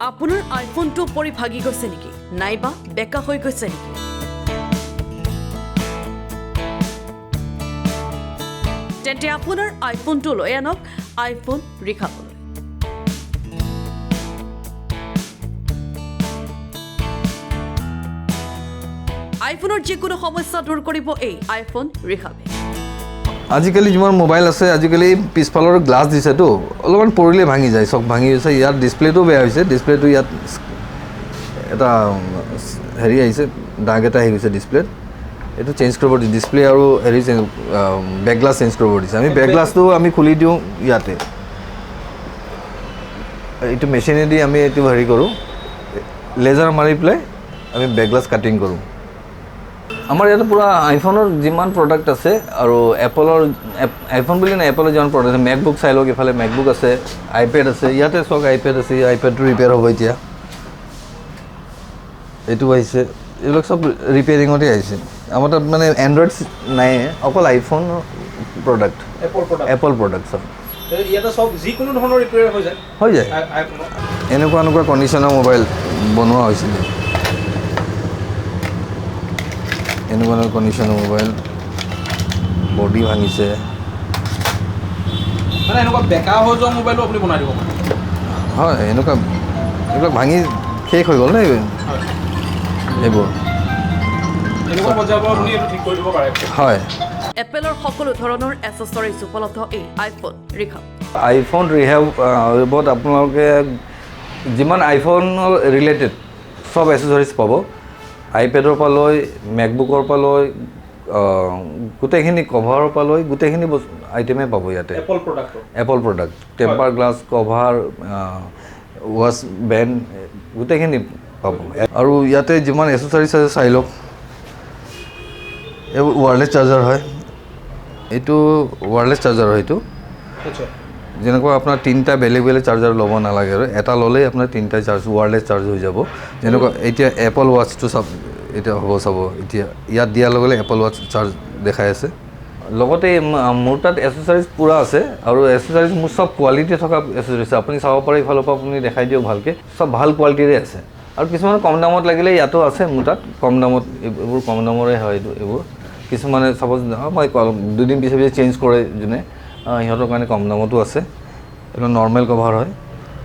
আপোনাৰ আইফোনটো পৰি ভাগি গৈছে নেকি নাইবা বেকা হৈ গৈছে নেকি তেন্তে আপোনাৰ আইফোনটো লৈ আনক আইফোন ৰিখাবলৈ আইফোনৰ যিকোনো সমস্যা দূৰ কৰিব এই আইফোন ৰিখাবে আজিকালি যিমান মোবাইল আছে আজিকালি পিছফালৰ গ্লাছ দিছেতো অলপমান পৰিলে ভাঙি যায় চব ভাঙি গৈছে ইয়াত ডিসপ্লেটো বেয়া হৈছে ডিসপ্লেটো ইয়াত এটা হেৰি আহিছে দাগ এটা আহি গৈছে ডিসপ্লেত এইটো চেঞ্জ কৰিব দিছে ডিসপ্লে আৰু হেৰি বেক গ্লাছ চেঞ্জ কৰিব দিছে আমি বেক গ্লাছটো আমি খুলি দিওঁ ইয়াতে এইটো মেচিনেদি আমি এইটো হেৰি কৰোঁ লেজাৰ মাৰি পেলাই আমি বেক গ্লাছ কাটিং কৰোঁ আমাৰ ইয়াতে পুৰা আইফোনৰ যিমান প্ৰডাক্ট আছে আৰু এপলৰ আইফোন বুলি নাই এপলৰ যিমান প্ৰডাক্ট আছে মেকবুক চাই লওক ইফালে মেকবুক আছে আইপেড আছে ইয়াতে চক আইপেড আছে আইপেডটো ৰিপেয়াৰ হ'ব এতিয়া এইটো আহিছে এইবিলাক চব ৰিপেয়াৰিঙতে আহিছে আমাৰ তাত মানে এণ্ড্ৰইড নাই অকল আইফোন প্ৰডাক্ট এপল প্ৰডাক্ট চব ইয়াতে সব যিকোনো ধৰণৰ ৰিপেয়াৰ হৈ যায় এনেকুৱা কণ্ডিশ্যনৰ মোবাইল বনোৱা হৈছিলে এনেকুৱা কণ্ডিশ্যনৰ মোবাইল বডি ভাঙিছে মানে এনেকুৱা বেকা হৈ যোৱা মোবাইলো আপুনি বনাই দিব পাৰে হয় এইবিলাক ভাঙি শেষ হৈ গ'ল নে এইবোৰ এনেকুৱা পৰ্যায়ত আপুনি এইটো ঠিক কৰি দিব পাৰে হয় এপলৰ সকলো ধৰণৰ এক্সেসৰিজ উপলব্ধ এই আইফোন ৰিখাব আইফোন ৰিহেবত আপোনালোকে যিমান আইফোনৰ ৰিলেটেড চব এক্সেসৰিজ পাব আইপেডৰ পৰা লৈ মেকবুকৰ পৰা লৈ গোটেইখিনি কভাৰৰ পৰা লৈ গোটেইখিনি আইটেমেই পাব ইয়াতে Apple product temper glass cover watch band গোটেইখিনি পাব আৰু ইয়াতে যিমান এক্সেসৰিজ আছে চাই লওক এই ৱায়াৰলেছ চাৰ্জাৰ হয় এইটো ৱায়াৰলেছ চাৰ্জাৰ হয় এইটো যেনেকুৱা আপোনাৰ তিনিটা বেলেগ চাৰ্জাৰ ল'ব নালাগে আৰু এটা ল'লেই আপোনাৰ তিনিটা চাৰ্জ ৱায়াৰলেছ চাৰ্জ হৈ যাব যেনেকুৱা এতিয়া এপল ৱাটচটো চাব এতিয়া হ'ব চাব এতিয়া ইয়াত দিয়াৰ লগে লগে এপল ৱাটচ চাৰ্জ দেখাই আছে লগতে মোৰ তাত এক্সেসৰিজ পূৰা আছে আৰু এক্সেসৰিজ মোৰ চব কোৱালিটি থকা এক্সেসৰিজ আপুনি চাব পাৰে ইফালৰ পৰা আপুনি দেখাই দিয়ক ভালকৈ চব ভাল কোৱালিটিৰে আছে আৰু কিছুমান কম দামত লাগিলে ইয়াতো আছে মোৰ তাত কম দামত এইবোৰ কম দামৰে হয় এইবোৰ কিছুমানে চাপ'জ মই দুদিন পিছে চেঞ্জ কৰে যোনে সিহঁতৰ কাৰণে কম দামতো আছে এইটো নৰ্মেল কভাৰ হয়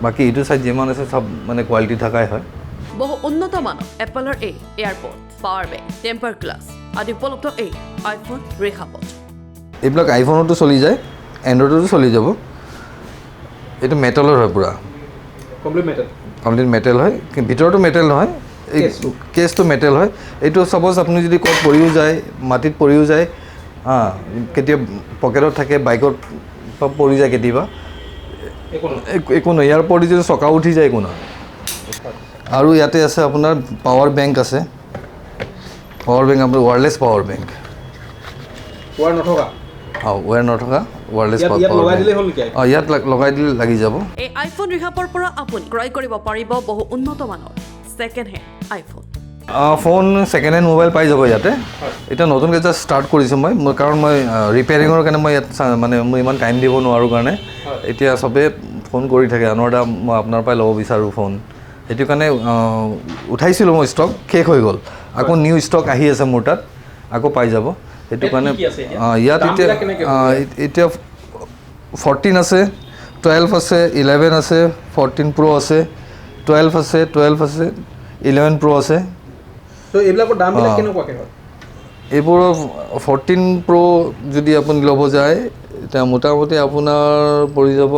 বাকী এইটো চাইড যিমান আছে চব মানে কোৱালিটি থাকাই হয় বহু উন্নত মানৰ এপলৰ এই AirPod power bank temper glass আদি উপলব্ধ এই আইফোন ৰিখাবত এইবিলাক আইফোনতো চলি যায় এণ্ড্ৰইডতো চলি যাব এইটো মেটেলৰ হয় পূৰা কমপ্লিট মেটেল হয় ভিতৰতো মেটেল নহয় এই কেছটো মেটেল হয় এইটো চাপ'জ আপুনি যদি ক'ত পৰিও যায় মাটিত পৰিও যায় কেতিয়াবা পকেটত থাকে বাইকত পৰি যায় কেতিয়াবা একো নহয় ইয়াৰ পৰি যদি চকা উঠি যায় একো নহয় আৰু ইয়াতে আছে আপোনাৰ পাৱাৰ বেংক আছে পাৱাৰ বেংক আপোনাৰ ৱায়াৰলেছ পাৱাৰ বেংক ৱায়াৰ নথকা ৱায়াৰলেছ ইয়াত লগাই দিলে লাগি যাব এই আইফোন ৰিখাবৰ পৰা আপুনি ক্ৰয় কৰিব পাৰিব বহু উন্নত মানৰ second hand iPhone phone second hand mobile পাই যাব ইয়াতে এতিয়া নতুনকৈ জাষ্ট ষ্টাৰ্ট কৰিছোঁ মই কাৰণ মই ৰিপেয়াৰিঙৰ কাৰণে মই ইয়াত মানে মই ইমান টাইম দিব নোৱাৰোঁ কাৰণে এতিয়া চবেই ফোন কৰি থাকে আনোৱাৰ দা মই আপোনাৰ পৰাই ল'ব বিচাৰোঁ ফোন সেইটো কাৰণে উঠাইছিলোঁ মই ষ্টক শেষ হৈ গ'ল আকৌ নিউ ষ্টক আহি আছে মোৰ তাত আকৌ পাই যাব সেইটো কাৰণে ইয়াত এতিয়া 14 আছে 12 আছে 11 আছে 14 Pro আছে 12 আছে 11 Pro আছে এইবিলাকৰ দামবিলাক কেনেকুৱাকৈ হয় এইবোৰৰ 14 Pro যদি আপুনি ল'ব যায় এতিয়া মোটামুটি আপোনাৰ পৰি যাব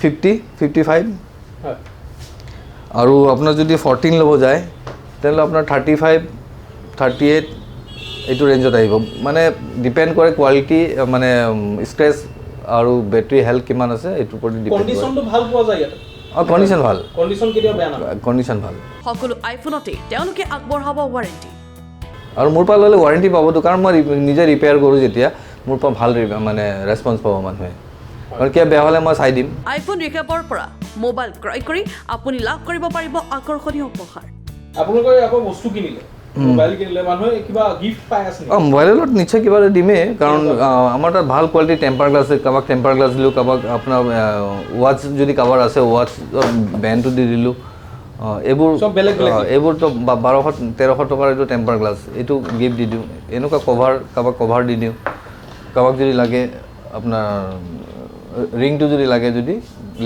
55 আৰু আপোনাৰ যদি 14 ল'ব যায় তেনেহ'লে আপোনাৰ 35 38 এইটো ৰেঞ্জত আহিব মানে ডিপেণ্ড কৰে কোৱালিটি মানে স্ক্ৰেচ আৰু বেটাৰী হেল্থ কিমান আছে এইটোৰ ওপৰত ডিপেণ্ড কৰে কণ্ডিশ্যনটো ভাল পোৱা যায় ইয়াতে কণ্ডিশ্যন ভাল কেতিয়াও বেয়া নহয় কণ্ডিশ্যন ভাল সকলো আইফোনতে তেওঁলোকে আগবঢ়াব ৱাৰেণ্টি আৰু মোৰ পৰা ল'লে ৱাৰেণ্টি পাবতো কাৰণ মই নিজে ৰিপেয়াৰ কৰোঁ যেতিয়া মোৰ পৰা ভাল মানে ৰেছপন্স পাব মানুহে কাৰণ কিয় বেয়া হ'লে মই চাই দিম আইফোন ৰিখাবৰ পৰা মোবাইল ক্ৰয় কৰি আপুনি লাভ কৰিব পাৰিব আকৰ্ষণীয় উপহাৰ আপোনালোকে আকৌ বস্তু কিনিলে মোবাইল কিনিলে মানুহে কিবা গিফ্ট পাই আছে মোবাইলত নিশ্চয় কিবা এটা দিমেই কাৰণ আমাৰ তাত ভাল কোৱালিটি টেম্পাৰ গ্লাছ আছে কাৰোবাক টেম্পাৰ গ্লাছ দিলোঁ কাৰোবাক আপোনাৰ ৱাটচ যদি কাৰোবাৰ আছে ৱাটচ বেণ্ডটো দি দিলোঁ এইবোৰ চব বেলেগ বেলেগ। এইবোৰতো 1200-1300 টকাৰ এইটো টেম্পাৰ গ্লাছ এইটো গিফ্ট দি দিওঁ এনেকুৱা কভাৰ কাৰোবাক কভাৰ দি দিওঁ কাৰোবাক যদি লাগে আপোনাৰ ৰিংটো যদি লাগে যদি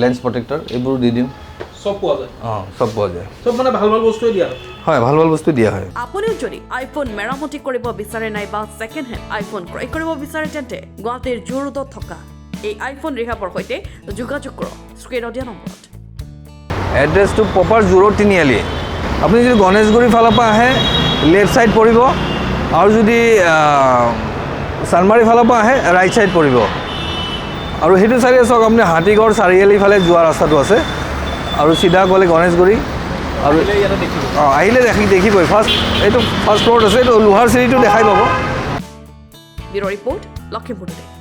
লেন্স প্ৰটেক্টৰ এইবোৰ দি দিওঁ চব পোৱা যায় চব পোৱা যায় চব মানে ভাল ভাল বস্তুৱে দিয়া হয় হয় ভাল ভাল বস্তু দিয়া হয় আপুনিও যদি আইফোন মেৰামতি কৰিব বিচাৰে নাইবা ছেকেণ্ড হেণ্ড আইফোন ক্ৰয় কৰিব বিচাৰে তেন্তে গুৱাহাটীৰ জু ৰোডত থকা এই আইফোন ৰিহাবৰ সৈতে যোগাযোগ কৰক স্ক্ৰীণত দিয়া নম্বৰত এড্ৰেছটো প্ৰপাৰ জোৰৰ তিনিআলি আপুনি যদি গণেশগুৰি ফালৰ পৰা আহে লেফ্ট ছাইড পৰিব আৰু যদি চানমাৰী ফালৰ পৰা আহে ৰাইট ছাইড পৰিব আৰু সেইটো চাইডে চাওক আপুনি হাতীগড় চাৰিআলি ফালে যোৱা ৰাস্তাটো আছে আৰু চিধা গ'লে গণেশগুৰি আৰু ইয়াতে দেখিব আহিলে দেখিবই এইটো ফাৰ্ষ্ট ফ্ল'ৰত আছে এইটো লোহাৰ চিৰিটো দেখাই পাব ব্যুৰ' ৰিপৰ্ট লখিমপুৰ টুডে